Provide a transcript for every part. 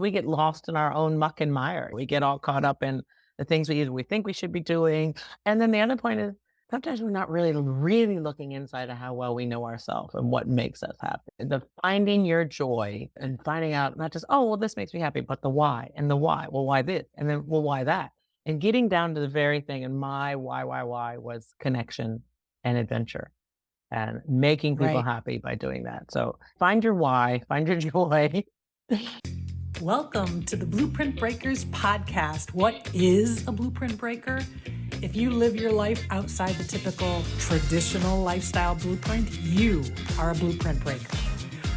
We get lost in our own muck and mire. We get all caught up in the things we think we should be doing. And then the other point is sometimes we're not really looking inside of how well we know ourselves and what makes us happy. The finding your joy and finding out not just, oh, well, this makes me happy, but the why and the why. Well, why this? And then, well, why that? And getting down to the very thing. And my why was connection and adventure and making people Right. happy by doing that. So find your why, find your joy. Welcome to the Blueprint Breakers podcast. What is a blueprint breaker? If you live your life outside the typical traditional lifestyle blueprint, you are a blueprint breaker.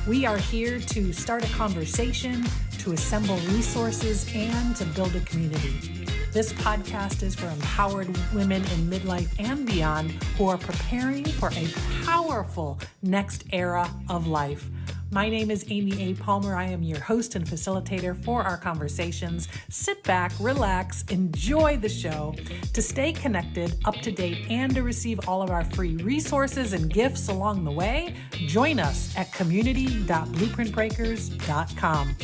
We are here to start a conversation, to assemble resources, and to build a community. This podcast is for empowered women in midlife and beyond who are preparing for a powerful next era of life. My name is Amy A. Palmer. I am your host and facilitator for our conversations. Sit back, relax, enjoy the show. To stay connected, up to date, and to receive all of our free resources and gifts along the way, join us at community.blueprintbreakers.com.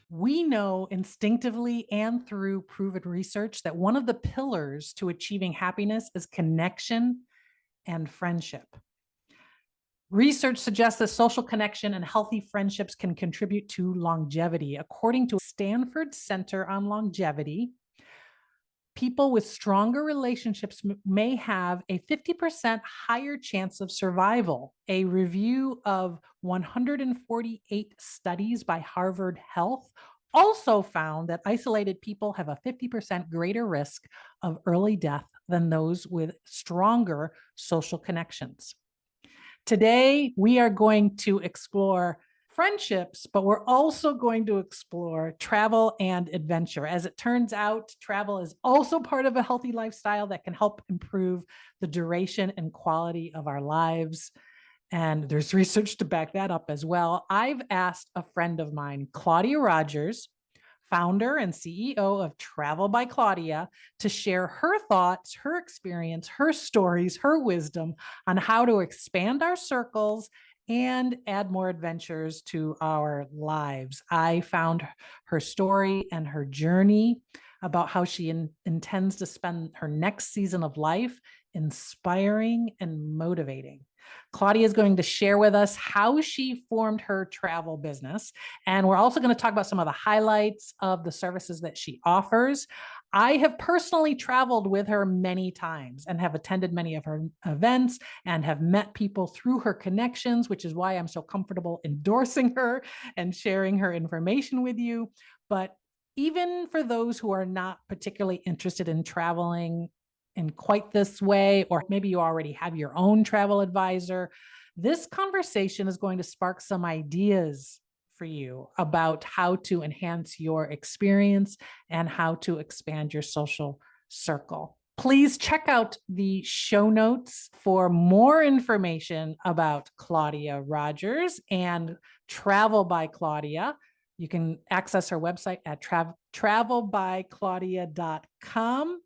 We know instinctively and through proven research that one of the pillars to achieving happiness is connection and friendship. Research suggests that social connection and healthy friendships can contribute to longevity. According to Stanford Center on Longevity, people with stronger relationships may have a 50% higher chance of survival. A review of 148 studies by Harvard Health also found that isolated people have a 50% greater risk of early death than those with stronger social connections. Today, we are going to explore friendships, but we're also going to explore travel and adventure. As it turns out, travel is also part of a healthy lifestyle that can help improve the duration and quality of our lives. And there's research to back that up as well. I've asked a friend of mine, Claudia Rogers, founder and CEO of Travel by Claudia, to share her thoughts, her experience, her stories, her wisdom on how to expand our circles and add more adventures to our lives. I found her story and her journey about how she intends to spend her next season of life inspiring and motivating. Claudia is going to share with us how she formed her travel business. And we're also going to talk about some of the highlights of the services that she offers. I have personally traveled with her many times and have attended many of her events and have met people through her connections, which is why I'm so comfortable endorsing her and sharing her information with you. But even for those who are not particularly interested in traveling in quite this way, or maybe you already have your own travel advisor, this conversation is going to spark some ideas for you about how to enhance your experience and how to expand your social circle. Please check out the show notes for more information about Claudia Rogers and Travel by Claudia. You can access her website at travelbyclaudia.com.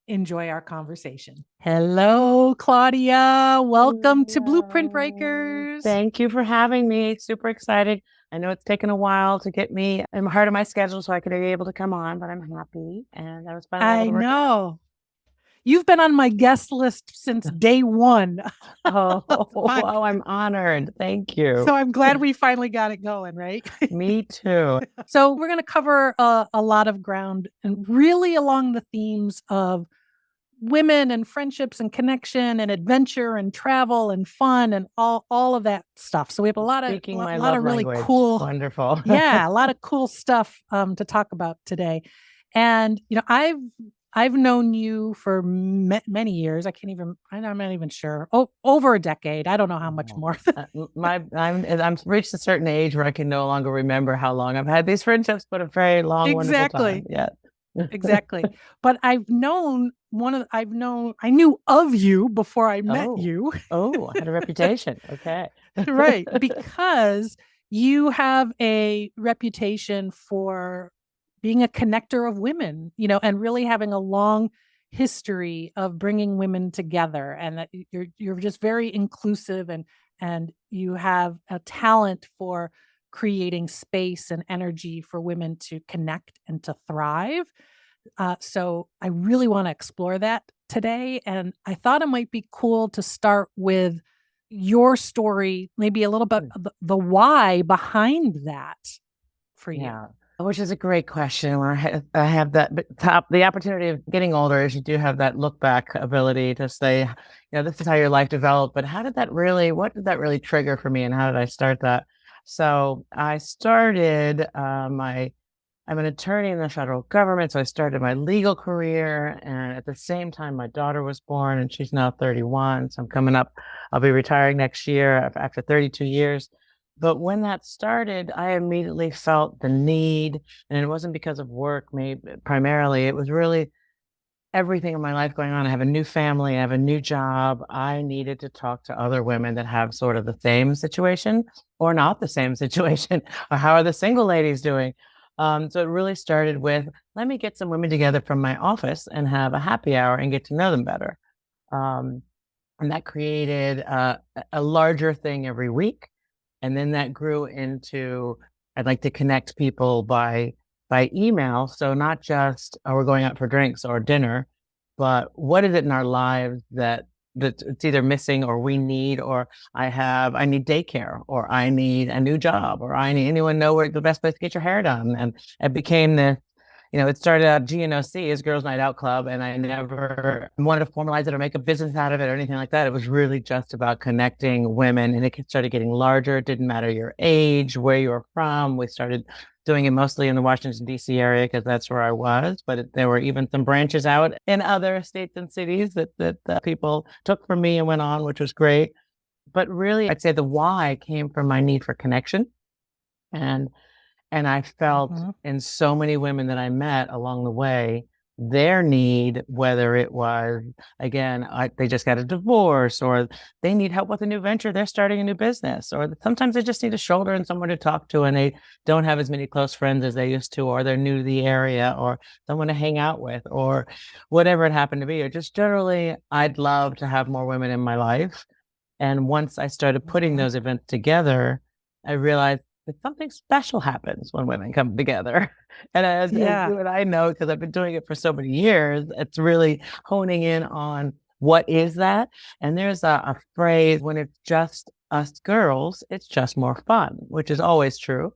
Enjoy our conversation. Hello, Claudia. Welcome to Blueprint Hello. Breakers. Thank you for having me. Super excited. I know it's taken a while to get me in the heart of my schedule so I could be able to come on, but I'm happy. And I was finally able I to work. know. You've been on my guest list since day one. Oh, wow, I'm honored. Thank you. So I'm glad we finally got it going, right? Me too. So we're going to cover a lot of ground and really along the themes of women and friendships and connection and adventure and travel and fun and all of that stuff. So we have a lot of really language. Cool, Wonderful. yeah, a lot of cool stuff to talk about today. And I've known you for many years. I'm not even sure. Oh, over a decade. I don't know how much more. I'm reached a certain age where I can no longer remember how long I've had these friendships, but a very long, wonderful time. Yeah. Exactly. But I knew of you before I met you. I had a reputation. Okay. Right. Because you have a reputation for being a connector of women, and really having a long history of bringing women together, and that you're just very inclusive and and you have a talent for creating space and energy for women to connect and to thrive. So I really want to explore that today. And I thought it might be cool to start with your story, maybe a little bit Mm. of the why behind that for you. Yeah, which is a great question. When I have that the opportunity of getting older is you do have that look back ability to say, this is how your life developed, but what did that really trigger for me, and how did I start that? So I started I'm an attorney in the federal government, so I started my legal career, and at the same time, my daughter was born, and she's now 31. So I'm coming up. I'll be retiring next year after 32 years. But when that started, I immediately felt the need, and it wasn't because of work, maybe primarily. It was really everything in my life going on. I have a new family, I have a new job. I needed to talk to other women that have sort of the same situation or not the same situation, or how are the single ladies doing? So it really started with, let me get some women together from my office and have a happy hour and get to know them better. Um, and that created a larger thing every week. And then that grew into, I'd like to connect people by email. So not just, oh, we're going out for drinks or dinner, but what is it in our lives that it's either missing or we need, or I need daycare, or I need a new job, or I need anyone know where the best place to get your hair done. And it became this, it started out GNOC as Girls Night Out Club, and I never wanted to formalize it or make a business out of it or anything like that. It was really just about connecting women, and it started getting larger. It didn't matter your age, where you were from. We started doing it mostly in the Washington, D.C. area because that's where I was, but there were even some branches out in other states and cities that people took from me and went on, which was great. But really, I'd say the why came from my need for connection. And and I felt Mhm. in so many women that I met along the way, their need, whether it was, again, they just got a divorce, or they need help with a new venture, they're starting a new business, or sometimes they just need a shoulder and someone to talk to, and they don't have as many close friends as they used to, or they're new to the area, or someone to hang out with, or whatever it happened to be. Or just generally, I'd love to have more women in my life. And once I started putting Mhm. those events together, I realized that something special happens when women come together. And as Yeah. you and I know, because I've been doing it for so many years, it's really honing in on what is that. And there's a phrase, when it's just us girls, it's just more fun, which is always true.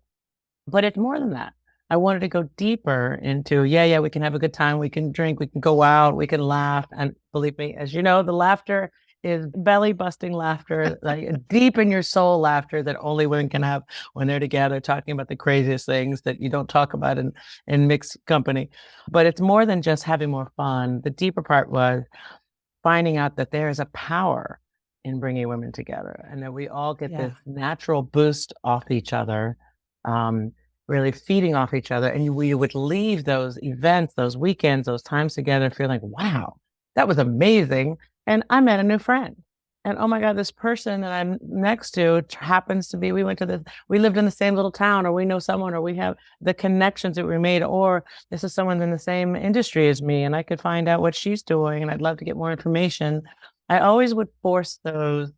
But it's more than that. I wanted to go deeper into, yeah, we can have a good time, we can drink, we can go out, we can laugh. And believe me, as you know, the laughter is belly busting laughter, like deep in your soul laughter that only women can have when they're together talking about the craziest things that you don't talk about in mixed company. But it's more than just having more fun. The deeper part was finding out that there is a power in bringing women together, and that we all get this Yeah. natural boost off each other, um, really feeding off each other. And we would leave those events, those weekends, those times together feeling, wow, that was amazing. And I met a new friend. And oh my God, this person that I'm next to happens to be, we lived in the same little town, or we know someone, or we have the connections that we made, or this is someone in the same industry as me, and I could find out what she's doing, and I'd love to get more information. I always would force those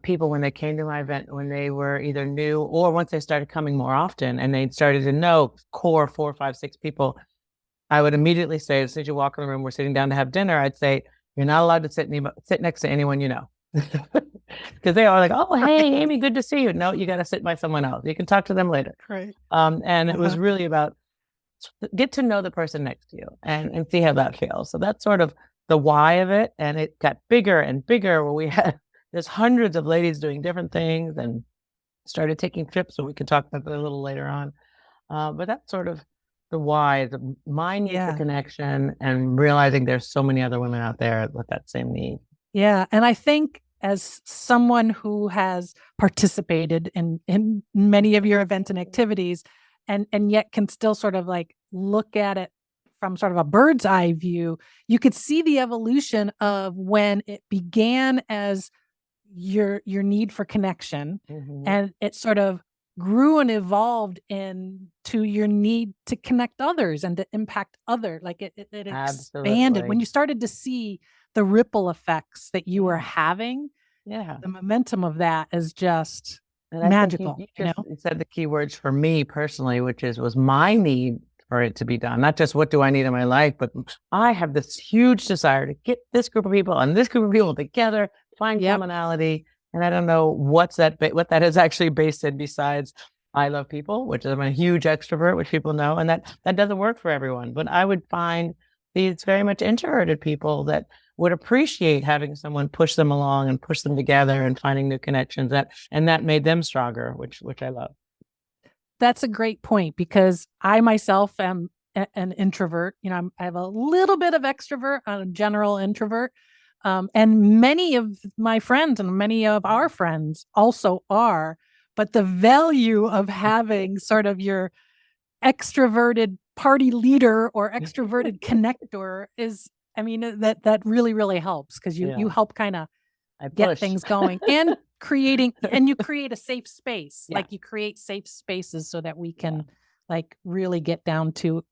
people when they came to my event, when they were either new or once they started coming more often and they started to know core 4, 5, 6 people, I would immediately say, as soon as you walk in the room, we're sitting down to have dinner, I'd say, you're not allowed to sit next to anyone you know. Because they are like, oh, hey, Amy, good to see you. No, you got to sit by someone else. You can talk to them later. Right. And it was Uh-huh. really about get to know the person next to you and see how that feels. So that's sort of the why of it. And it got bigger and bigger where we had there's hundreds of ladies doing different things, and started taking trips. So we could talk about that a little later on. But that's sort of the why, my need for Yeah. connection, and realizing there's so many other women out there with that same need. Yeah, and I think as someone who has participated in many of your events and activities, and yet can still sort of like look at it from sort of a bird's eye view, you could see the evolution of when it began as your need for connection, Hmm. and it sort of grew and evolved into your need to connect others and to impact other, like it expanded when Absolutely. you started to see the ripple effects that you were Yeah. having. Yeah. The momentum of that is just And I think you, magical, you you just know? you said the key words for me personally, which was my need for it to be done. Not just what do I need in my life, but I have this huge desire to get this group of people and this group of people together, find Yep. commonality. And I don't know what that is actually based in besides I love people, which I'm a huge extrovert, which people know, and that doesn't work for everyone. But I would find these very much introverted people that would appreciate having someone push them along and push them together and finding new connections that made them stronger, which I love. That's a great point because I myself am an introvert. You know, I have a little bit of extrovert, I'm a general introvert. And many of my friends and many of our friends also are. But the value of having sort of your extroverted party leader or extroverted connector is, I mean, that really, really helps because you Yeah, help kind of I get push. things going and creating and you create a safe space. Yeah, Like you create safe spaces so that we yeah, can like really get down to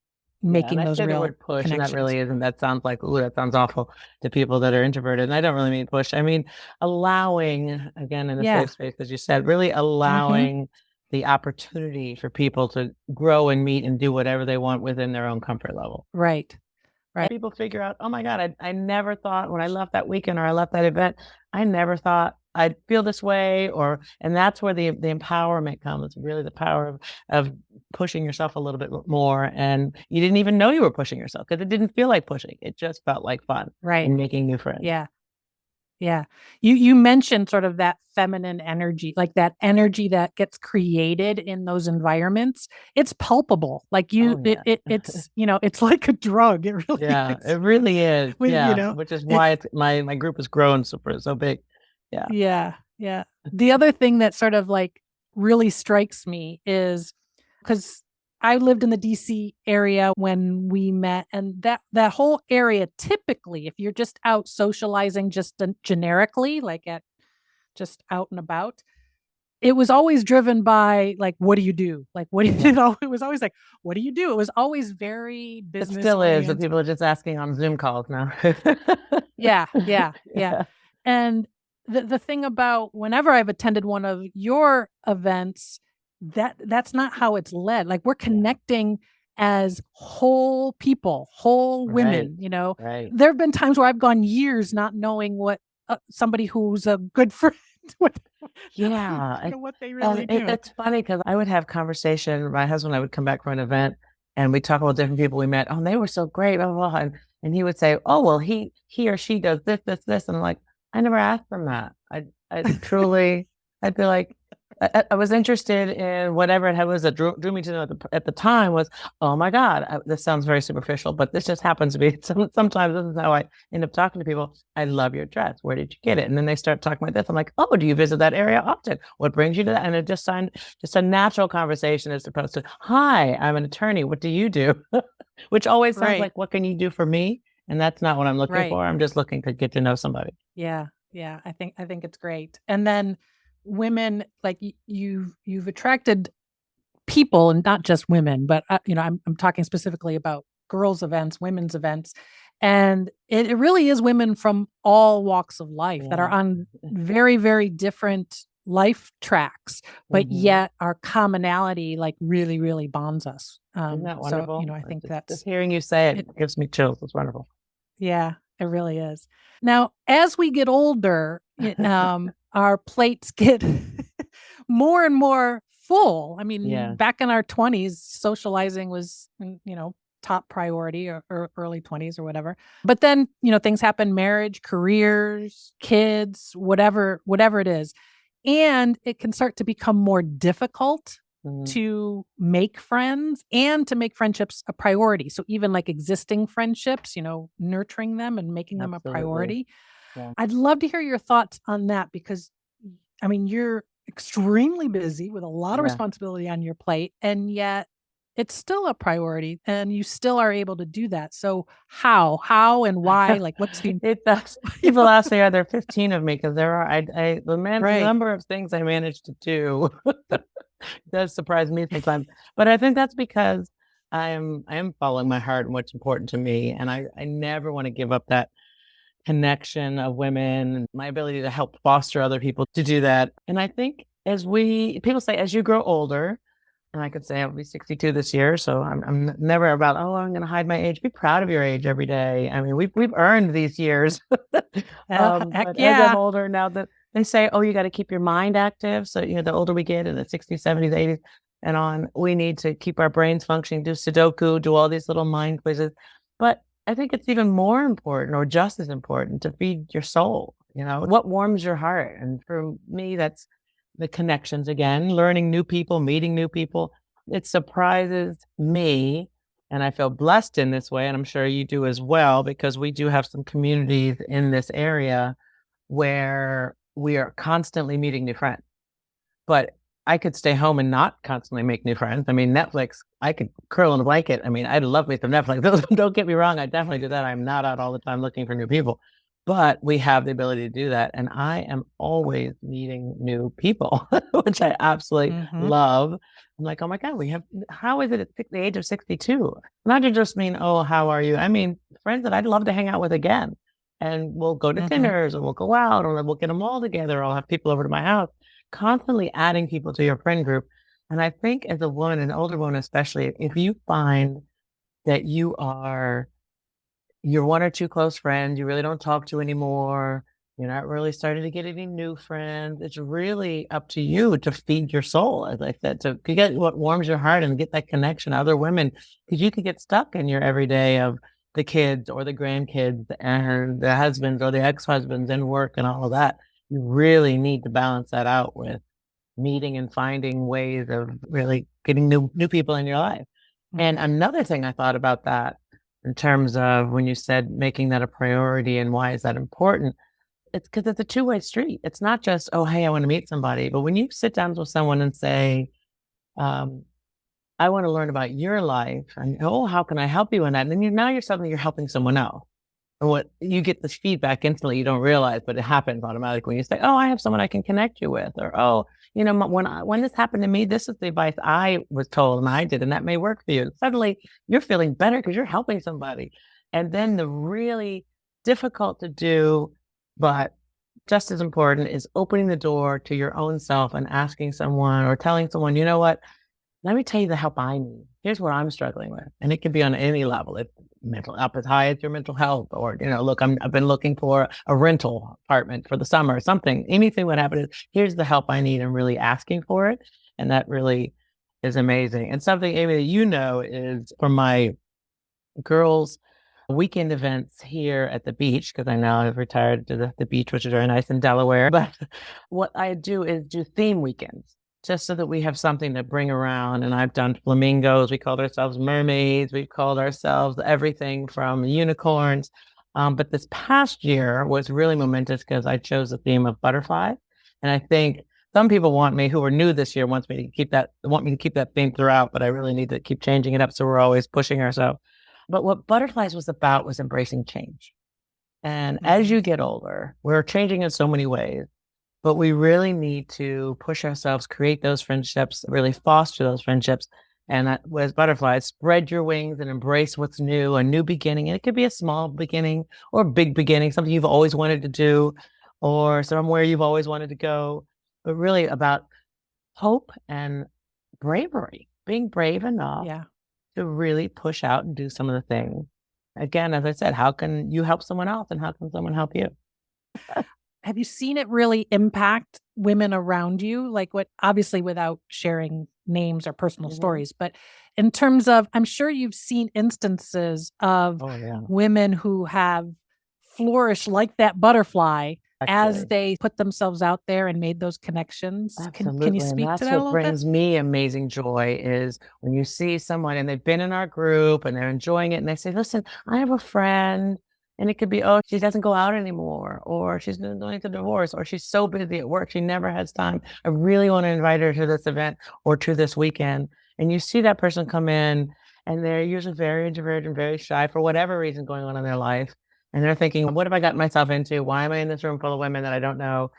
yeah. And making I those say the real word push, and that connections. really isn't. That sounds like, ooh, that sounds awful to people that are introverted. And I don't really mean push. I mean allowing, again, in a Yeah. safe space, as you said, really Mhm. allowing the opportunity for people to grow and meet and do whatever they want within their own comfort level. Right. Right. People figure out, oh my God, I never thought when I left that weekend or I left that event, I never thought I'd feel this way. And that's where the empowerment comes, really the power of pushing yourself a little bit more. And you didn't even know you were pushing yourself because it didn't feel like pushing. It just felt like fun Right. and making new friends. Yeah. Yeah. You mentioned sort of that feminine energy, like that energy that gets created in those environments. It's palpable. Like Oh yeah. it's, you know, it's like a drug. It really Yeah, is. it really is. You Yeah. know, Which is it, why it's my group has grown so big. Yeah. yeah, yeah. The other thing that sort of like really strikes me is because I lived in the DC area when we met, and that whole area typically, if you're just out socializing just generically, like at just out and about, it was always driven by like, what do you do? Like, what do you Yeah. know? It was always like, what do you do? It was always very It business still is, but oriented. people are just asking on Zoom calls now. Yeah, yeah, yeah. Yeah. And the thing about whenever I've attended one of your events, that's not how it's led. Like we're Yeah. connecting as whole people, whole Right. women, you know. Right. There have been times where I've gone years not knowing what somebody who's a good friend what you Yeah. know what they And really do. it's funny because I would have conversation. My husband and I would come back from an event and we talk about different people we met. Oh, and they were so great, blah, blah, blah. And he would say, oh, well, he or she does this, this, this. And I'm like, I never asked them that. I truly, I'd be like, I was interested in whatever it had was that drew me to them at the time was, oh my God, this sounds very superficial, but this just happens to be sometimes this is how I end up talking to people. I love your dress. Where did you get it? And then they start talking about this. I'm like, oh, do you visit that area often? What brings you to that? And it just a natural conversation as opposed to, hi, I'm an attorney. What do you do? Which always sounds Right, like, what can you do for me? And that's not what I'm looking right. for. I'm just looking to get to know somebody. Yeah, yeah, I think it's great. And then women like you've attracted people and not just women, but you know, I'm talking specifically about girls events, women's events. And it really is women from all walks of life that are Yeah. on very, very different life tracks, but Hmm. yet our commonality like really, really bonds us. Isn't that So, you wonderful? know, I think Just that's hearing you say it. it gives me chills. It's wonderful. Yeah, it really is. Now, as we get older, our plates get more and more full. I mean, Yeah. back in our 20s, socializing was, you know, top priority or early 20s or whatever. But then, you know, things happen, marriage, careers, kids, whatever it is. And it can start to become more difficult Mhm. to make friends and to make friendships a priority. So even like existing friendships, you know, nurturing them and making them a Absolutely. priority. Yeah. I'd love to hear your thoughts on that because I mean, you're extremely busy with a lot of Yeah. responsibility on your plate and yet it's still a priority and you still are able to do that. So how and why? Like what's the It does. you People know? ask me, are there 15 of me? Because there are, the Right. number of things I managed to do does surprise me sometimes. But I think that's because I am following my heart and what's important to me. And I never want to give up connection of women, and my ability to help foster other people to do that. And I think people say, as you grow older, and I could say I'll be 62 this year, so I'm never about, oh, I'm going to hide my age. Be proud of your age every day. I mean, we've earned these years. Heck But as I'm yeah. older now, that they say, oh, you got to keep your mind active. So the older we get, in the 60s, 70s, 80s, and on, we need to keep our brains functioning, do Sudoku, do all these little mind quizzes. But I think it's even more important, or just as important, to feed your soul. What warms your heart? And for me, that's the connections again, learning new people, meeting new people. It surprises me, and I feel blessed in this way, and I'm sure you do as well, because we do have some communities in this area where we are constantly meeting new friends. But I could stay home and not constantly make new friends. I mean, Netflix, I could curl in a blanket. I mean, I'd love me some Netflix. Don't get me wrong. I definitely do that. I'm not out all the time looking for new people, but we have the ability to do that. And I am always meeting new people, which I absolutely Mhm. love. I'm like, oh my God, how is it at the age of 62? Not to just mean, oh, how are you? I mean, friends that I'd love to hang out with again. And we'll go to Mhm. dinners, or we'll go out, or we'll get them all together. I'll have people over to my house, constantly adding people to your friend group. And I think as a woman, an older woman especially, if you find that you're one or two close friends you really don't talk to anymore, you're not really starting to get any new friends, it's really up to you to feed your soul, as I said, to get what warms your heart and get that connection to other women, because you can get stuck in your everyday of the kids or the grandkids and the husbands or the ex-husbands and work and all of that. You really need to balance that out with meeting and finding ways of really getting new people in your life. And Mhm. another thing I thought about that, in terms of when you said making that a priority and why is that important, it's because it's a two-way street. It's not just, oh, hey, I want to meet somebody. But when you sit down with someone and say, um, I want to learn about your life, and oh, how can I help you in that? And then now you're helping someone else. And what you get this feedback instantly, you don't realize, but it happens automatically when you say, "Oh, I have someone I can connect you with," or "Oh, when this happened to me, this is the advice I was told and I did, and that may work for you." Suddenly, you're feeling better because you're helping somebody. And then the really difficult to do, but just as important, is opening the door to your own self and asking someone or telling someone, "You know what? Let me tell you the help I need. Here's what I'm struggling with." And it can be on any level. It's mental, up as high as your mental health, or, look, I've been looking for a rental apartment for the summer, something, anything would happen. Is here's the help I need, and really asking for it. And that really is amazing. And something, Amy, that is for my girls' weekend events here at the beach, because I now have retired to the beach, which is very nice in Delaware. But what I do is do theme weekends, just so that we have something to bring around. And I've done flamingos. We called ourselves mermaids. We've called ourselves everything from unicorns. But this past year was really momentous because I chose the theme of butterflies. And I think some people who are new this year, want me to keep that theme throughout, but I really need to keep changing it up. So we're always pushing ourselves. But what Butterflies was about was embracing change. And as Mhm. you get older, we're changing in so many ways, but we really need to push ourselves, create those friendships, really foster those friendships. And that was Butterflies, spread your wings and embrace what's new, a new beginning. And it could be a small beginning or a big beginning, something you've always wanted to do, or somewhere you've always wanted to go, but really about hope and bravery, being brave enough Yeah. to really push out and do some of the things. Again, as I said, how can you help someone else, and how can someone help you? Have you seen it really impact women around you? Like, what, obviously without sharing names or personal Mhm. stories, but in terms of, I'm sure you've seen instances of Oh, yeah, women who have flourished like that butterfly as actually. they put themselves out there and made those connections. Can you Absolutely, and speak to that's that a what little bit? brings me amazing joy is when you see someone and they've been in our group and they're enjoying it and they say, "Listen, I have a friend," and it could be, "Oh, she doesn't go out anymore," or "She's going to divorce," or "She's so busy at work, she never has time. I really want to invite her to this event or to this weekend." And you see that person come in and they're usually very introverted and very shy for whatever reason going on in their life. And they're thinking, "What have I gotten myself into? Why am I in this room full of women that I don't know?"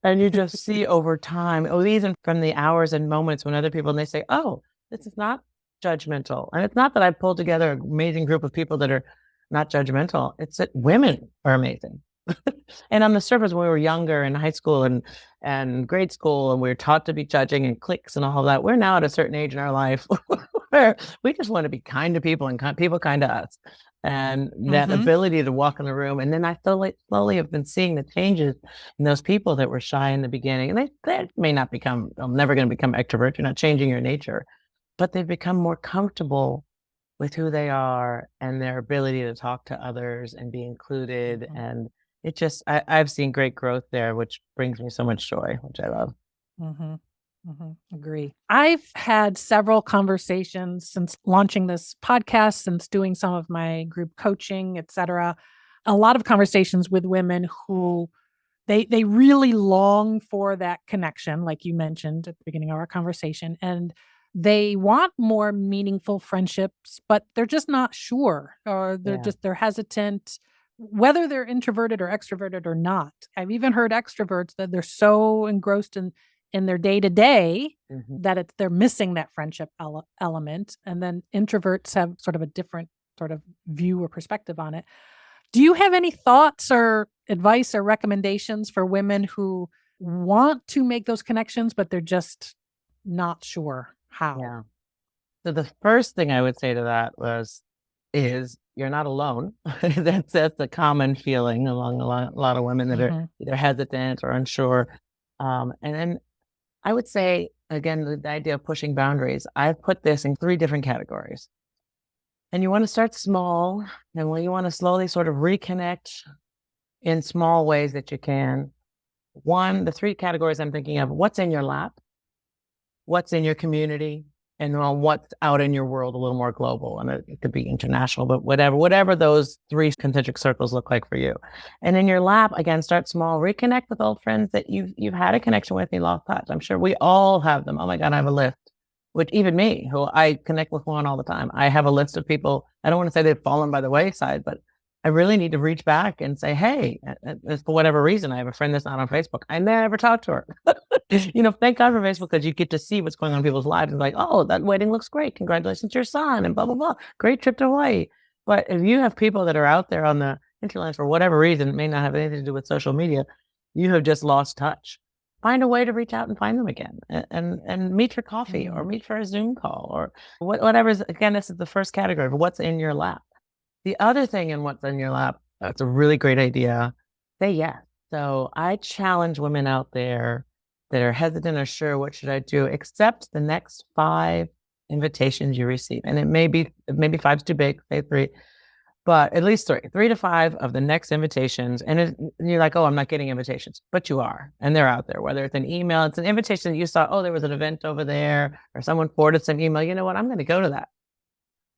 And you just see over time, oh, even from the hours and moments when other people and they say, "Oh, this is not judgmental." And it's not that I've pulled together an amazing group of people that are not judgmental. It's that women are amazing. And on the surface, when we were younger in high school and grade school, and we were taught to be judging and cliques and all of that, we're now at a certain age in our life where we just want to be kind to people and people kind to us. And that Mm-hmm. ability to walk in the room. And then I slowly have been seeing the changes in those people that were shy in the beginning. And they may not become, I'm never going to become extrovert. You're not changing your nature, but they've become more comfortable with who they are and their ability to talk to others and be included. Mm-hmm. And it just, I've seen great growth there, which brings me so much joy, which I love. Mm-hmm. Agree. I've had several conversations since launching this podcast, since doing some of my group coaching, et cetera. A lot of conversations with women who they really long for that connection, like you mentioned at the beginning of our conversation, and they want more meaningful friendships, but they're just not sure, or Yeah. they're hesitant, whether they're introverted or extroverted or not. I've even heard extroverts that they're so engrossed in their day to day Mhm. that they're missing that friendship element, and then introverts have sort of a different sort of view or perspective on it. Do you have any thoughts or advice or recommendations for women who want to make those connections, but they're just not sure how? Yeah. So the first thing I would say to that is you're not alone. That's a common feeling among a lot of women that are Mhm. either hesitant or unsure. And then I would say, again, the idea of pushing boundaries, I've put this in 3 different categories. And you want to start small, and when you want to slowly sort of reconnect in small ways that you can. One, the 3 categories I'm thinking of, what's in your lap, what's in your community, and on what's out in your world a little more global. And it could be international, but whatever those 3 concentric circles look like for you. And in your lap, again, start small, reconnect with old friends that you've had a connection with, and you lost touch. I'm sure we all have them. Oh my God, I have a list. Which even me, who I connect with one all the time, I have a list of people. I don't want to say they've fallen by the wayside, but I really need to reach back and say, hey, for whatever reason, I have a friend that's not on Facebook. I never talked to her. Thank God for Facebook because you get to see what's going on in people's lives. And like, oh, that wedding looks great. Congratulations to your son and blah, blah, blah. Great trip to Hawaii. But if you have people that are out there on the internet for whatever reason, it may not have anything to do with social media, you have just lost touch. Find a way to reach out and find them again and meet for coffee or meet for a Zoom call or whatever's, again, this is the first category of what's in your lap. The other thing in what's in your lap, that's a really great idea. Say yes. So I challenge women out there that are hesitant or sure, what should I do? Accept the next 5 invitations you receive. And maybe 5's too big, say 3, but at least 3 to 5 of the next invitations. And you're like, oh, I'm not getting invitations, but you are. And they're out there, whether it's an email, it's an invitation that you saw, oh, there was an event over there, or someone forwarded some email. You know what? I'm going to go to that.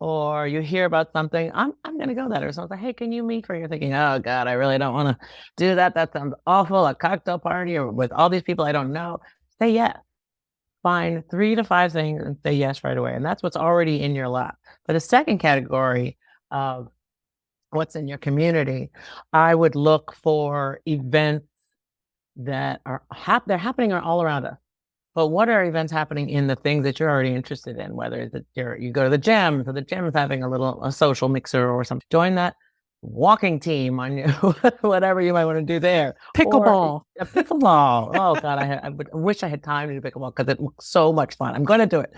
Or you hear about something, I'm going to go that. Or someone's like, hey, can you meet for? You're thinking, oh God, I really don't want to do that. That sounds awful. A cocktail party or with all these people I don't know. Say yes. Find 3 to 5 things and say yes right away. And that's what's already in your lap. But the second category of what's in your community, I would look for events that are they're happening all around us. But what are events happening in the things that you're already interested in? Whether it's you go to the gym, so the gym is having a social mixer or something. Join that walking team on you, whatever you might want to do there. Or Pickleball. a pickleball. Oh God, I wish I had time to do pickleball because it looks so much fun. I'm going to do it.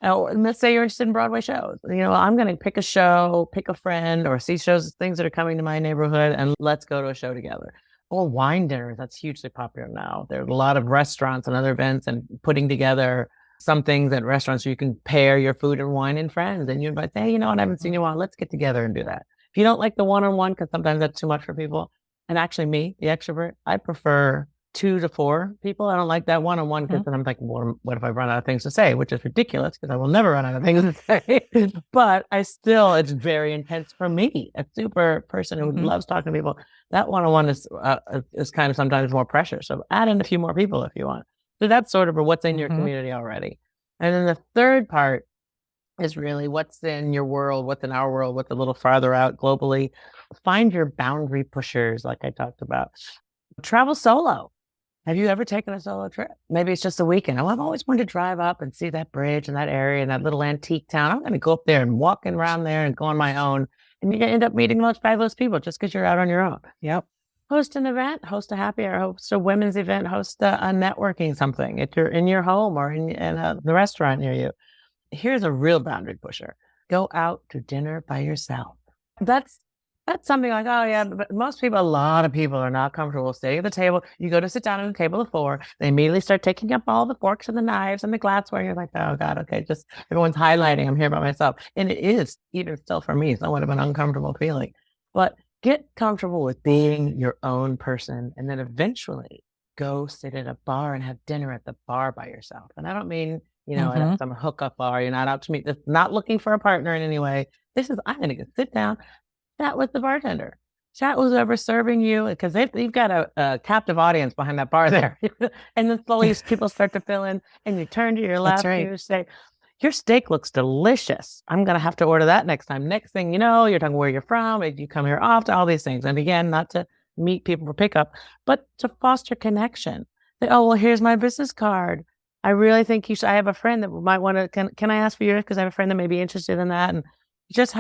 And let's say you're interested in Broadway shows. I'm going to pick a show, pick a friend, or see shows, things that are coming to my neighborhood, and let's go to a show together. Or wine dinners. That's hugely popular now. There's a lot of restaurants and other events and putting together some things at restaurants so you can pair your food and wine and friends. And you invite, hey, you know what? I haven't seen you in a while. Let's get together and do that. If you don't like the one-on-one, because sometimes that's too much for people, and actually me, the extrovert, I prefer 2 to 4 people. I don't like that one-on-one because then I'm like, well, what if I run out of things to say? Which is ridiculous because I will never run out of things to say. But it's very intense for me, a super person who loves talking to people. That one-on-one is kind of sometimes more pressure. So add in a few more people if you want. So that's sort of what's in your community already. And then the third part is really what's in your world, what's in our world, what's a little farther out globally. Find your boundary pushers, like I talked about. Travel solo. Have you ever taken a solo trip? Maybe it's just a weekend. Oh, I've always wanted to drive up and see that bridge and that area and that little antique town. I'm going to go up there and walk around there and go on my own and you end up meeting most fabulous people just because you're out on your own. Yep. Host an event, host a happy hour, host a women's event, host a networking something if you're in your home or in the restaurant near you. Here's a real boundary pusher. Go out to dinner by yourself. That's something like, oh yeah, but most people, a lot of people are not comfortable sitting at the table. You go to sit down at a table of four, they immediately start taking up all the forks and the knives and the glassware. You're like, oh God, okay, just everyone's highlighting. I'm here by myself. And it is, even still for me, somewhat of an uncomfortable feeling. But get comfortable with being your own person, and then eventually go sit at a bar and have dinner at the bar by yourself. And I don't mean, Mm-hmm. at some hookup bar. You're not out to meet this, not looking for a partner in any way. This is, I'm going to go sit down, chat with the bartender, chat with whoever's serving you, because you've got a captive audience behind that bar there. And then slowly people start to fill in, and you turn to your That's left right. and you say, your steak looks delicious. I'm going to have to order that next time. Next thing you know, you're talking where you're from, and you come here often, all these things. And again, not to meet people for pickup, but to foster connection. Say, oh, well, here's my business card. I really think you should. I have a friend that might want to. Can I ask for yours? Because I have a friend that may be interested in that. And just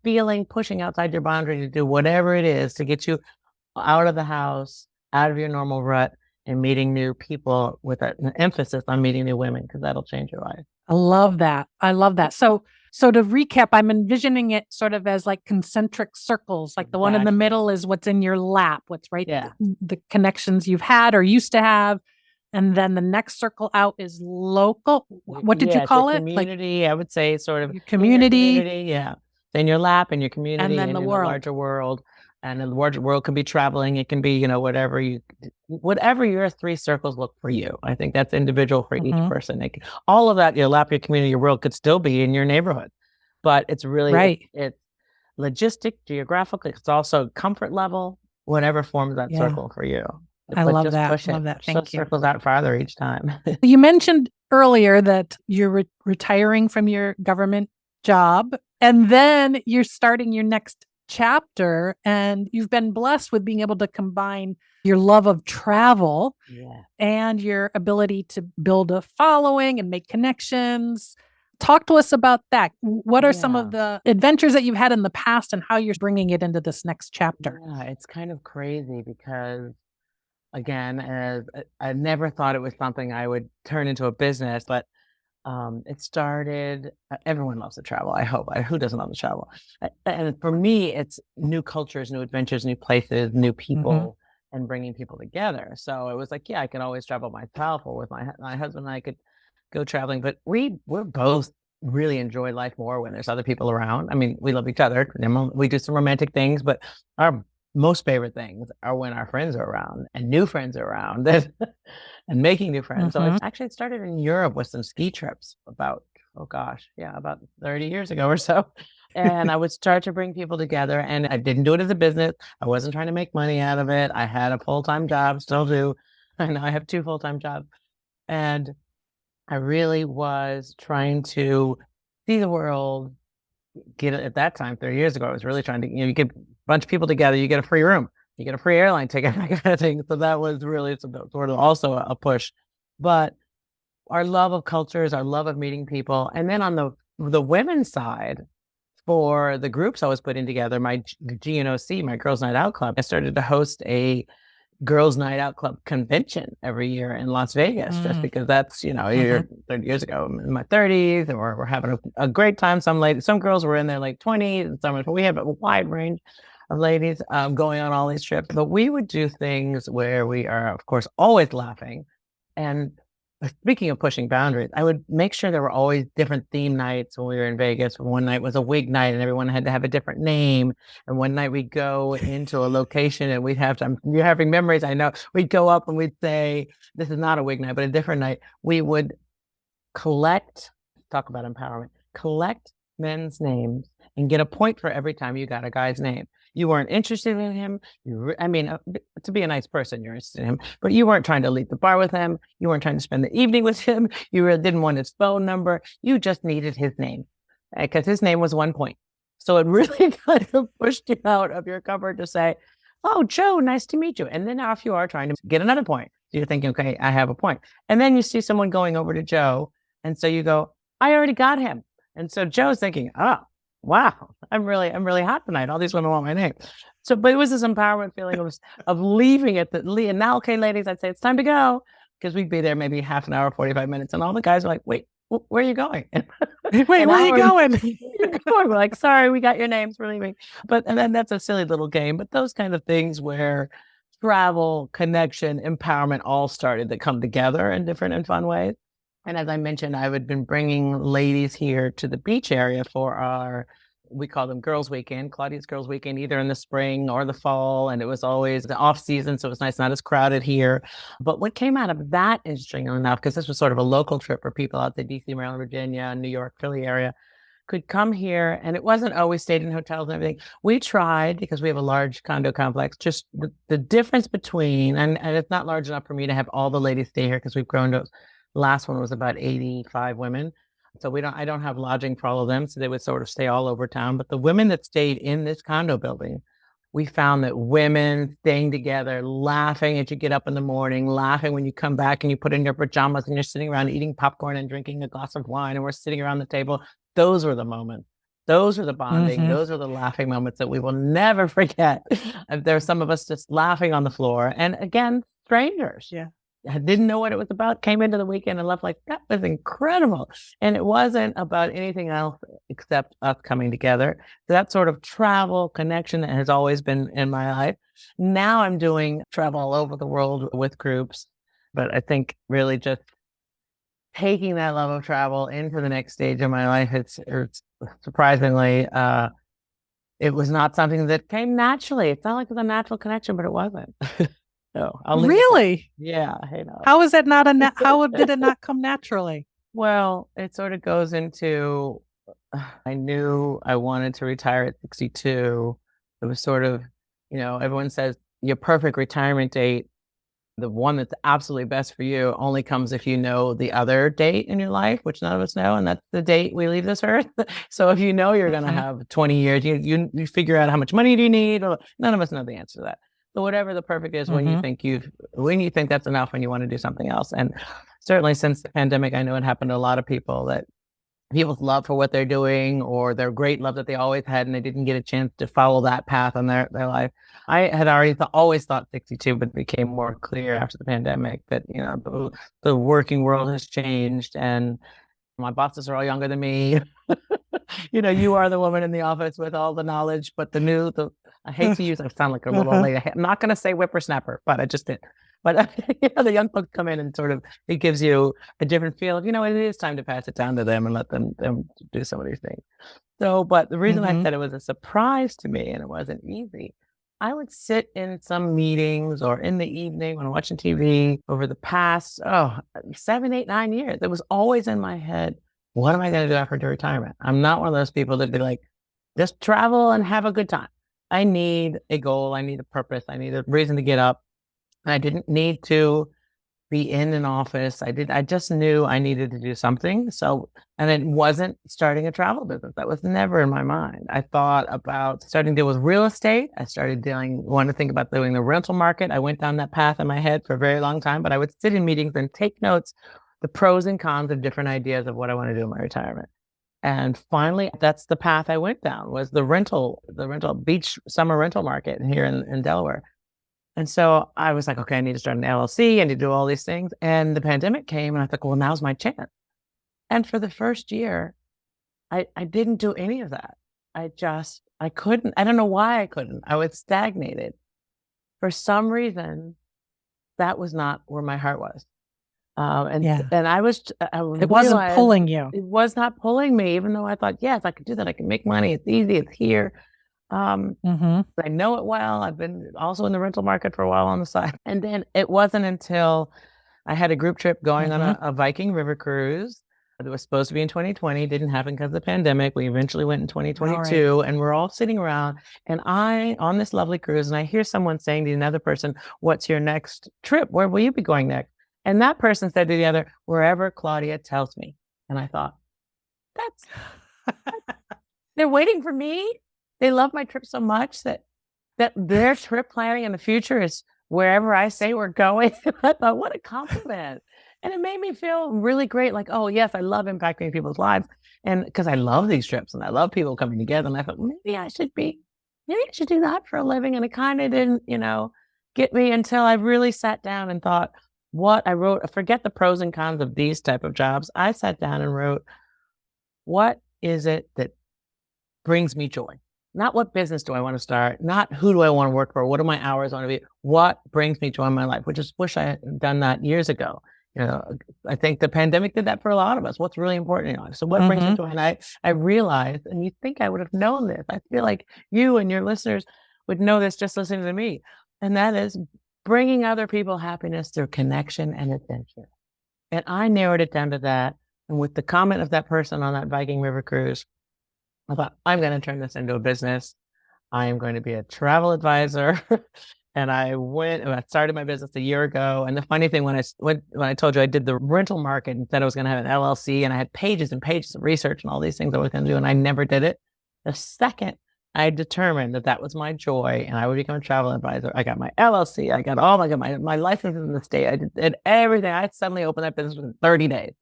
feeling, pushing outside your boundary to do whatever it is to get you out of the house, out of your normal rut, and meeting new people with an emphasis on meeting new women, because that'll change your life. I love that. I love that. So to recap, I'm envisioning it sort of as like concentric circles. Like the one in the Exactly. middle is what's in your lap, what's right, Yeah. the connections you've had or used to have. And then the next circle out is local. What did you Yeah, call the it? Like community, I would say sort of your in your community community, yeah. In your lap, in your and community, then and the in the world. larger world. And the larger world can be traveling. It can be, whatever your three circles look for you. I think that's individual for each Mhm. person. All of that, your lap, your community, your world could still be in your neighborhood. But it's really, Right. it's logistic, geographical. It's also comfort level, whatever forms that Yeah. circle for you. I But love just that. push it. Love that. Push those Thank you. circles out farther each time. You mentioned earlier that you're retiring from your government job and then you're starting your next chapter, and you've been blessed with being able to combine your love of travel Yeah. and your ability to build a following and make connections. Talk to us about that. What are some Yeah. of the adventures that you've had in the past and how you're bringing it into this next chapter? Yeah, it's kind of crazy because, again, as I never thought it was something I would turn into a business, but it started. Everyone loves to travel. I hope. Who doesn't love to travel? And for me, it's new cultures, new adventures, new places, new Mhm. people, and bringing people together. So it was like, yeah, I can always travel myself, or with my husband and I could go traveling. But we're both really enjoy life more when there's other people around. I mean, we love each other. We do some romantic things, but our most favorite things are when our friends are around and new friends are around and making new friends. So Mhm. it started in Europe with some ski trips about, oh gosh, yeah, about 30 years ago or so. And I would start to bring people together, and I didn't do it as a business. I wasn't trying to make money out of it. I had a full-time job, still do. I know I have two full-time jobs. And I really was trying to see the world, get it at that time, 30 years ago. I was really trying to, you get a bunch of people together, you get a free room, you get a free airline ticket, that kind of thing. So that was really sort of also a push. But our love of cultures, our love of meeting people. And then on the women's side, for the groups I was putting together, my GNOC, my Girls Night Out Club, I started to host a Girls Night Out Club convention every year in Las Vegas, just Mm. because that's, you're 30 years ago, I'm in my 30s, and we're having a great time. Some girls were in their like 20s, and we have a wide range of ladies going on all these trips. But we would do things where we are, of course, always laughing. And speaking of pushing boundaries, I would make sure there were always different theme nights when we were in Vegas. One night was a wig night, and everyone had to have a different name. And one night we'd go into a location, and we'd have to, you're having memories, I know. We'd go up and we'd say, this is not a wig night, but a different night. We would talk about empowerment, collect men's names and get a point for every time you got a guy's name. You weren't interested in him. To be a nice person, you're interested in him, but you weren't trying to leave the bar with him. You weren't trying to spend the evening with him. You really didn't want his phone number. You just needed his name, because his name was 1 point. So it really kind of pushed you out of your comfort to say, oh, Joe, nice to meet you. And then off you are trying to get another point. So you're thinking, okay, I have a point. And then you see someone going over to Joe. And so you go, I already got him. And so Joe's thinking, oh, wow, I'm really hot tonight. All these women want my name. So, but it was this empowerment feeling of leaving it, and now, okay, ladies, I'd say it's time to go because we'd be there maybe half an hour, 45 minutes. And all the guys are like, wait, where are you going? Wait, where are you going? We're like, sorry, we got your names, we're leaving. And then that's a silly little game, but those kind of things where travel, connection, empowerment all started to come together in different and fun ways. And as I mentioned, I had been bringing ladies here to the beach area for we call them Girls Weekend, Claudia's Girls Weekend, either in the spring or the fall. And it was always the off season. So it was nice, not as crowded here. But what came out of that, interestingly enough, because this was sort of a local trip for people out to DC, Maryland, Virginia, New York, Philly area, could come here. And it wasn't always stayed in hotels and everything. We tried, because we have a large condo complex, just the difference between, and it's not large enough for me to have all the ladies stay here because we've grown to, last one was about 85 women. So I don't have lodging for all of them. So they would sort of stay all over town. But the women that stayed in this condo building, we found that women staying together, laughing as you get up in the morning, laughing when you come back and you put in your pajamas and you're sitting around eating popcorn and drinking a glass of wine and we're sitting around the table. Those were the moments. Those are the bonding. Those are the laughing moments that we will never forget. There's some of us just laughing on the floor. And again, strangers. Yeah. I didn't know what it was about, came into the weekend and left like, that was incredible. And it wasn't about anything else except us coming together. So that sort of travel connection that has always been in my life. Now I'm doing travel all over the world with groups, but I think really just taking that love of travel into the next stage of my life, it's surprisingly, it was not something that came naturally. It's not like it was a natural connection, but it wasn't. No, really? Yeah. Hey, no. How is that not how did it not come naturally? Well, it sort of goes into, I knew I wanted to retire at 62. It was sort of, everyone says your perfect retirement date, the one that's absolutely best for you, only comes if you know the other date in your life, which none of us know. And that's the date we leave this earth. So if you know you're going to have 20 years, you figure out how much money do you need. None of us know the answer to that. So whatever the perfect is, when you think that's enough, when you want to do something else. And certainly since the pandemic, I know it happened to a lot of people, that people's love for what they're doing or their great love that they always had, and they didn't get a chance to follow that path in their life. I had already always thought 62, but it became more clear after the pandemic that, the working world has changed and my bosses are all younger than me. You are the woman in the office with all the knowledge, but I hate to use, I sound like a little old lady. I'm not going to say whippersnapper, but I just did. But the young folks come in and sort of, it gives you a different feel of, it is time to pass it down to them and let them do some of these things. So, but the reason I said it was a surprise to me and it wasn't easy, I would sit in some meetings or in the evening when I'm watching TV over the past, 7, 8, 9 years. It was always in my head, what am I going to do after retirement? I'm not one of those people that'd be like, just travel and have a good time. I need a goal. I need a purpose. I need a reason to get up. And I didn't need to be in an office. I just knew I needed to do something. So, and it wasn't starting a travel business. That was never in my mind. I thought about starting to deal with real estate. I wanted to think about doing the rental market. I went down that path in my head for a very long time, but I would sit in meetings and take notes, the pros and cons of different ideas of what I want to do in my retirement. And finally, that's the path I went down, was the rental beach summer rental market here in Delaware. And so I was like, okay, I need to start an LLC. I need to do all these things. And the pandemic came and I thought, well, now's my chance. And for the first year, I didn't do any of that. I couldn't. I don't know why I couldn't. I was stagnated. For some reason, that was not where my heart was. And I it wasn't pulling you. It was not pulling me, even though I thought, yes, I could do that. I can make money. It's easy. It's here. I know it well. I've been also in the rental market for a while on the side. And then it wasn't until I had a group trip going on a Viking river cruise that was supposed to be in 2020. Didn't happen because of the pandemic. We eventually went in 2022 and we're all sitting around and on this lovely cruise, and I hear someone saying to another person, what's your next trip? Where will you be going next? And that person said to the other, wherever Claudia tells me. And I thought, they're waiting for me. They love my trip so much that their trip planning in the future is wherever I say we're going. I thought, what a compliment. And it made me feel really great. Like, oh, yes, I love impacting people's lives. And because I love these trips and I love people coming together. And I thought, maybe I should do that for a living. And it kind of didn't, get me until I really sat down and thought, what I wrote, forget the pros and cons of these type of jobs. I sat down and wrote, what is it that brings me joy? Not what business do I want to start, not who do I want to work for, what do my hours want to be, what brings me joy in my life, which is wish I had done that years ago. I think the pandemic did that for a lot of us. What's really important in your life? So what brings me joy? And I realized, and you think I would have known this. I feel like you and your listeners would know this just listening to me. And that is bringing other people happiness through connection and adventure. And I narrowed it down to that. And with the comment of that person on that Viking River cruise, I thought, I'm going to turn this into a business. I am going to be a travel advisor. And I started my business a year ago. And the funny thing, when I told you I did the rental market and said I was going to have an LLC, and I had pages and pages of research and all these things I was going to do, and I never did it. The second I determined that that was my joy and I would become a travel advisor, I got my LLC, I got my licenses in the state. I did everything. I suddenly opened that business within 30 days.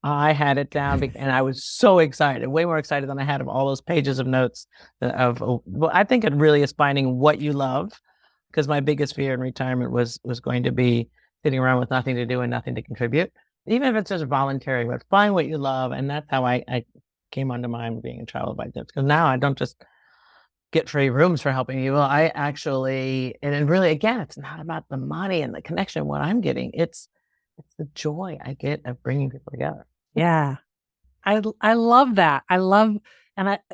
I had it down and I was so excited, way more excited than I had of all those pages of notes well, I think it really is finding what you love, because my biggest fear in retirement was going to be sitting around with nothing to do and nothing to contribute, even if it's just voluntary. But find what you love, and that's how I came onto mine being a travel advisor. Because now I don't just get free rooms for helping people. I actually, and really, again, it's not about the money and the connection. What I'm getting, it's the joy I get of bringing people together. Yeah. I love that.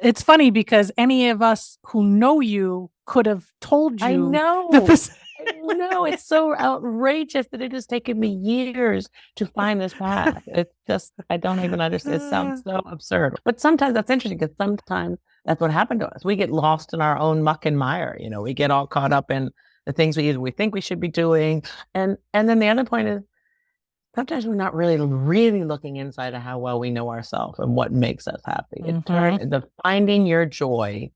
It's funny because any of us who know you could have told you. I know. I know. It's so outrageous that it has taken me years to find this path. It's just, I don't even understand. It sounds so absurd. But sometimes that's interesting, because sometimes that's what happened to us. We get lost in our own muck and mire. We get all caught up in the things we think we should be doing. And then the other point is, sometimes we're not really looking inside of how well we know ourselves and what makes us happy. The finding your joy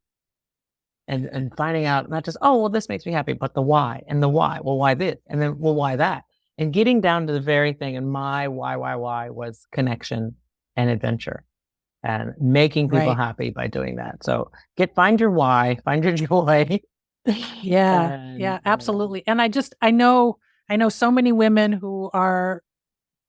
and finding out not just, oh, well, this makes me happy, but the why and the why. Well, why this? And then, well, why that? And getting down to the very thing. And my why was connection and adventure and making people happy by doing that. So find your why, find your joy. Yeah, absolutely. And I know so many women who are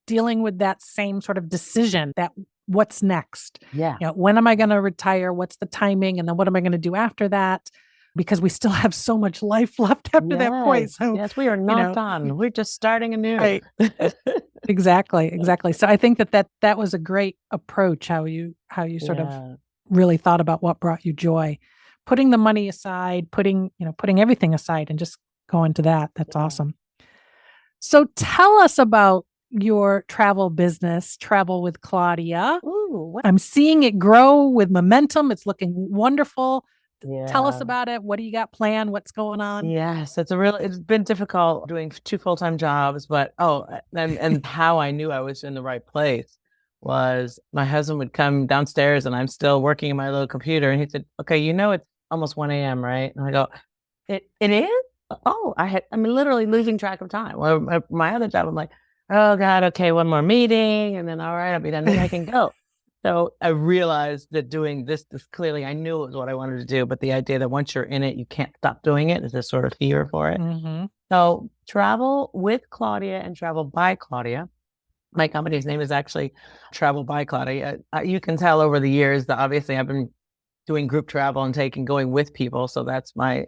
dealing with that same sort of decision, that what's next? Yeah. When am I going to retire? What's the timing? And then what am I going to do after that? Because we still have so much life left after that point. So yes, we are not done. We're just starting anew. Right. Exactly. So I think that was a great approach, how you sort of really thought about what brought you joy, putting the money aside, putting everything aside and just going to that. That's awesome. So tell us about your travel business, Travel with Claudia. Ooh, I'm seeing it grow with momentum. It's looking wonderful. Tell us about it. What do you got planned? What's going on? Yes, it's been difficult doing 2 full-time jobs, but and how I knew I was in the right place was my husband would come downstairs and I'm still working in my little computer, and he said, okay, it's almost 1 a.m., right? And I go, it is? Oh, I'm literally losing track of time. Well, my other job, I'm like, oh God, okay, one more meeting, and then all right, I'll be done, then I can go. So I realized that doing this clearly, I knew it was what I wanted to do, but the idea that once you're in it, you can't stop doing it is a sort of fear for it. Mm-hmm. So Travel with Claudia and Travel by Claudia. My company's name is actually Travel by Claudia. You can tell over the years that obviously I've been doing group travel and going with people. So that's my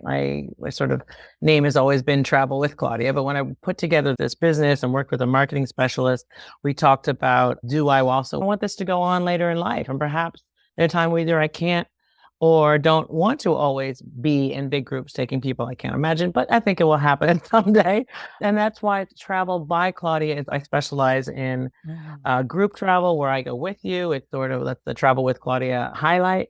sort of name has always been Travel with Claudia. But when I put together this business and worked with a marketing specialist, we talked about, do I also want this to go on later in life? And perhaps there's a time where either I can't or don't want to always be in big groups taking people I can't imagine, but I think it will happen someday. And that's why Travel by Claudia I specialize in group travel where I go with you. It's sort of the Travel with Claudia highlight.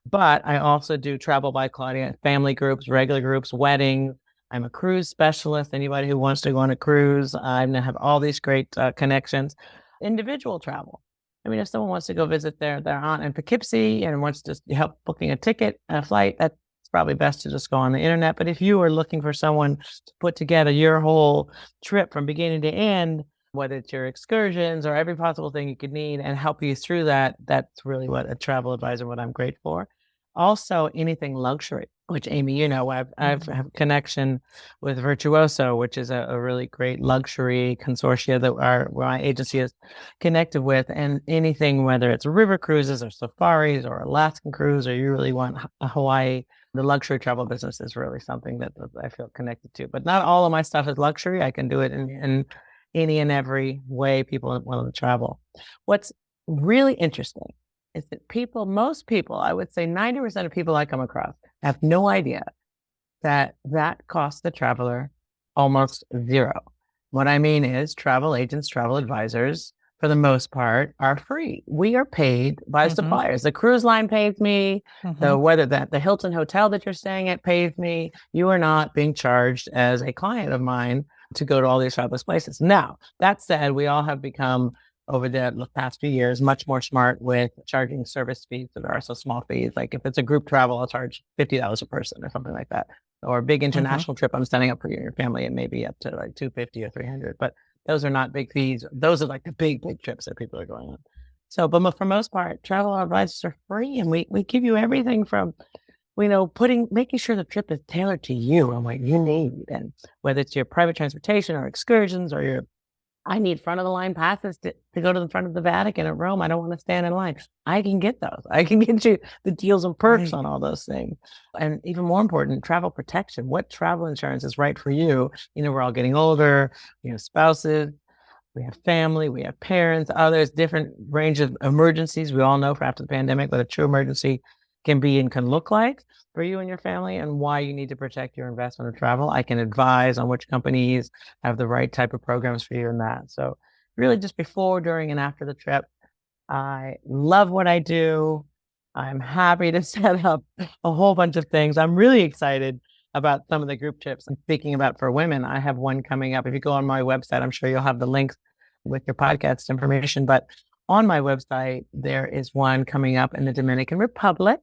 But I also do Travel by Claudia, family groups, regular groups, weddings. I'm a cruise specialist. Anybody who wants to go on a cruise, I have all these great connections. Individual travel. I mean, if someone wants to go visit their aunt in Poughkeepsie and wants to help booking a ticket, a flight, that's probably best to just go on the internet. But if you are looking for someone to put together your whole trip from beginning to end, whether it's your excursions or every possible thing you could need and help you through that. That's really what a travel advisor, what I'm great for. Also, anything luxury, which Amy, I've Mhm. have a connection with Virtuoso, which is a really great luxury consortia that my agency is connected with. And anything, whether it's river cruises or safaris or Alaskan cruise, or you really want a Hawaii, the luxury travel business is really something that I feel connected to. But not all of my stuff is luxury. I can do it in any and every way people want to travel. What's really interesting is that most people, I would say 90% of people I come across have no idea that that costs the traveler almost zero. What I mean is travel agents, travel advisors, for the most part, are free. We are paid by Mhm. suppliers. The cruise line pays me. Mhm. Whether that the Hilton hotel that you're staying at pays me. You are not being charged as a client of mine to go to all these fabulous places. Now, that said, we all have become over the past few years much more smart with charging service fees that are so small fees. Like if it's a group travel, I'll charge $50 a person or something like that. Or a big Mhm. international trip I'm setting up for you and your family, it may be up to like 250 or 300. But those are not big fees. Those are like the big trips that people are going on. So, but for most part, travel advisors are free, and we give you everything from making sure the trip is tailored to you and what you need, and whether it's your private transportation or excursions or your I need front of the line passes to go to the front of the Vatican at Rome. I don't want to stand in line. I can get those. I can get you the deals and perks Right. on all those things. And even more important, travel protection. What travel insurance is right for you? We're all getting older, spouses, we have family, we have parents, others, different range of emergencies. We all know for after the pandemic what a true emergency can be and can look like for you and your family, and why you need to protect your investment or travel. I can advise on which companies have the right type of programs for you in that. So really just before, during, and after the trip, I love what I do. I'm happy to set up a whole bunch of things. I'm really excited about some of the group trips I'm speaking about for women. I have one coming up. If you go on my website, I'm sure you'll have the links with your podcast information. But on my website, there is one coming up in the Dominican Republic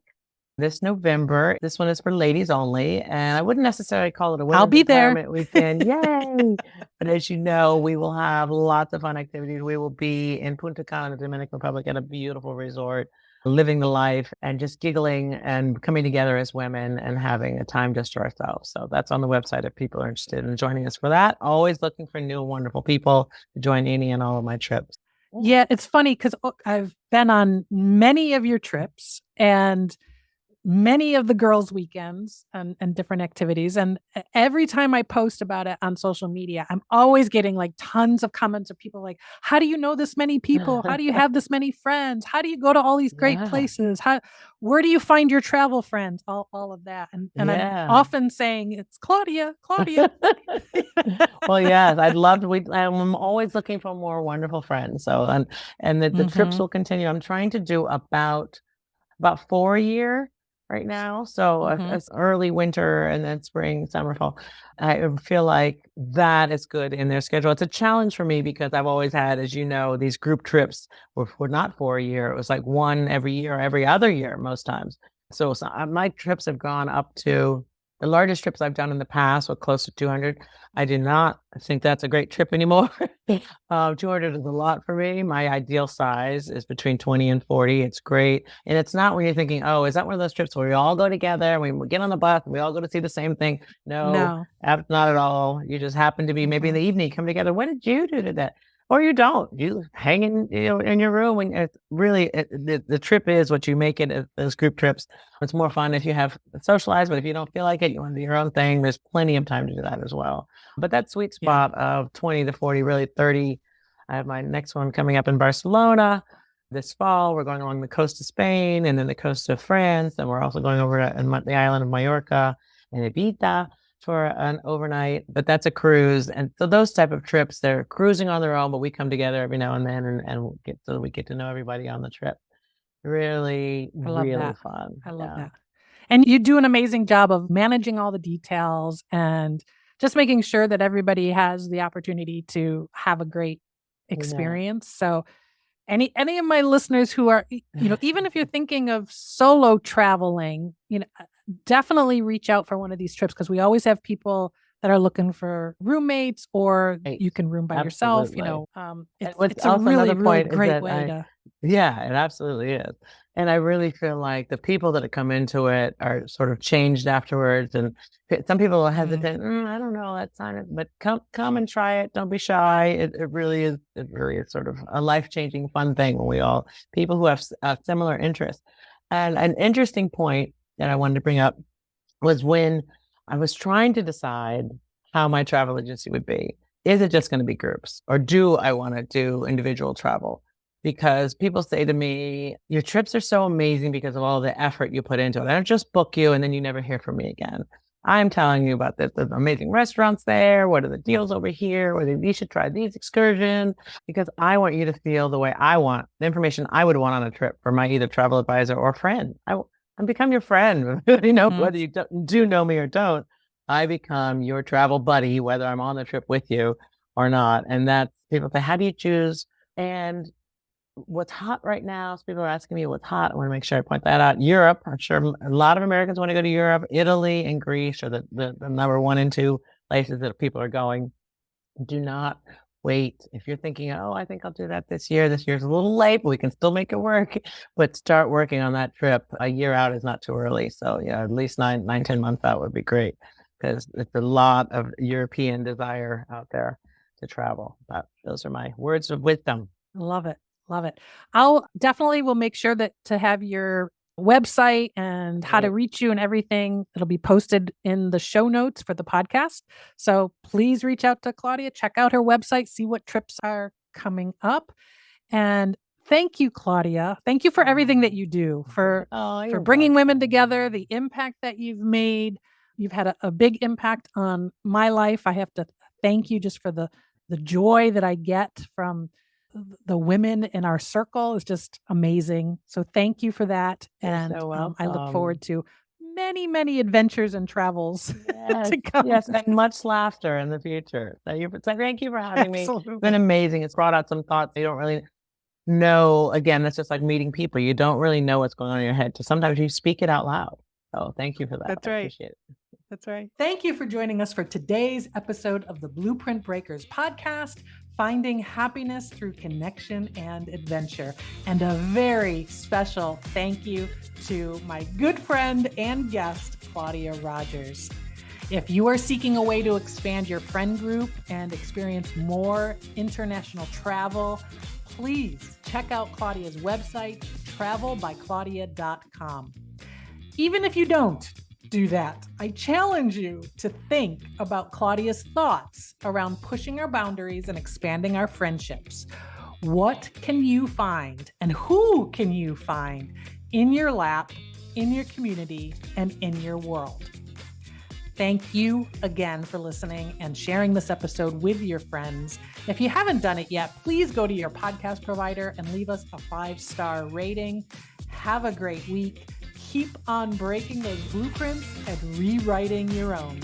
this November. This one is for ladies only, and I wouldn't necessarily call it a I'll women's be there. empowerment weekend. Yay! But as you know, we will have lots of fun activities. We will be in Punta Cana, the Dominican Republic, at a beautiful resort, living the life and just giggling and coming together as women and having a time just to ourselves. So that's on the website if people are interested in joining us for that. Always looking for new, wonderful people to join any and all of my trips. Yeah, it's funny because I've been on many of your trips and many of the girls' weekends and different activities. And every time I post about it on social media, I'm always getting like tons of comments of people like, how do you know this many people? How do you have this many friends? How do you go to all these great Yeah. places? Where do you find your travel friends? All of that. And I'm Yeah. often saying it's Claudia, Claudia. Well, yes, I'd love to. I'm always looking for more wonderful friends. So, and the trips Hmm. will continue. I'm trying to do about 4 a year right now. So Hmm. it's early winter and then spring, summer, fall. I feel like that is good in their schedule. It's a challenge for me because I've always had, as you know, these group trips were not 4 a year. It was like one every year, every other year, most times. So my trips have gone up to the largest trips I've done in the past were close to 200. I do not think that's a great trip anymore. 200 is a lot for me. My ideal size is between 20 and 40. It's great. And it's not when you're thinking, oh, is that one of those trips where we all go together and we get on the bus and we all go to see the same thing? No, No. not at all. You just happen to be maybe in Hmm. the evening, come together. What did you do to that? Or you don't. You hang in your room, and it's really the trip is what you make it. Those group trips, it's more fun if you have socialized. But if you don't feel like it, you want to do your own thing. There's plenty of time to do that as well. But that sweet Yeah. spot of 20 to 40, really 30. I have my next one coming up in Barcelona this fall. We're going along the coast of Spain and then the coast of France. And we're also going over to the island of Mallorca and Ibiza for an overnight. But that's a cruise. And so those type of trips, they're cruising on their own, but we come together every now and then and get so we get to know everybody on the trip. Really, I love really that. fun. I love Yeah. that. And you do an amazing job of managing all the details and just making sure that everybody has the opportunity to have a great Yeah. experience. So any of my listeners who are even if you're thinking of solo traveling, definitely reach out for one of these trips because we always have people that are looking for roommates, or Right. you can room by yourself, Absolutely. And it's, what's it's a also really, another really point is great that way to, yeah, it absolutely is. And I really feel like the people that have come into it are sort of changed afterwards. And some people are Mhm. hesitant. I don't know. That's not it. But come and try it. Don't be shy. It really is. It really is sort of a life changing, fun thing when we all people who have similar interests. And an interesting point that I wanted to bring up was when I was trying to decide how my travel agency would be. Is it just going to be groups, or do I want to do individual travel? Because people say to me, your trips are so amazing because of all the effort you put into it. I don't just book you and then you never hear from me again. I'm telling you about this. There's amazing restaurants there. What are the deals over here? Whether you should try these excursions, because I want you to feel the way I want, the information I would want on a trip for my either travel advisor or friend. And become your friend. Mhm. Whether you do know me or don't, I become your travel buddy, whether I'm on the trip with you or not. And that's people say, how do you choose? And what's hot right now, so people are asking me what's hot. I want to make sure I point that out. Europe, I'm sure a lot of Americans want to go to Europe. Italy and Greece are the number 1 and 2 places that people are going. Do not wait. If you're thinking, oh, I think I'll do that this year. This year's a little late, but we can still make it work. But start working on that trip. A year out is not too early. So yeah, at least 10 months out would be great, because it's a lot of European desire out there to travel. But those are my words of wisdom. Love it. Love it. I'll definitely will make sure that to have your website and how to Right. reach you and everything. It'll be posted in the show notes for the podcast. So please reach out to Claudia, check out her website, see what trips are coming up. And thank you, Claudia. Thank you for everything that you do, Oh, for you're bringing women together, welcome. the impact that you've made. You've had a big impact on my life. I have to thank you just for the joy that I get from the women in our circle is just amazing. So thank you for that. You're And so I look welcome. forward to many, many adventures and travels Yes, to come. yes, and much laughter in the future. Thank you for having me. It's been Absolutely. amazing. It's brought out some thoughts you don't really know. Again, it's just like meeting people. You don't really know what's going on in your head. So sometimes you speak it out loud. So thank you for that. That's I right. appreciate it. That's right. Thank you for joining us for today's episode of the Blueprint Breakers podcast, Finding Happiness Through Connection and Adventure. And a very special thank you to my good friend and guest, Claudia Rogers. If you are seeking a way to expand your friend group and experience more international travel, please check out Claudia's website, travelbyclaudia.com. Even if you don't do that, I challenge you to think about Claudia's thoughts around pushing our boundaries and expanding our friendships. What can you find and who can you find in your lap, in your community, and in your world? Thank you again for listening and sharing this episode with your friends. If you haven't done it yet, please go to your podcast provider and leave us a 5-star rating. Have a great week. Keep on breaking those blueprints and rewriting your own.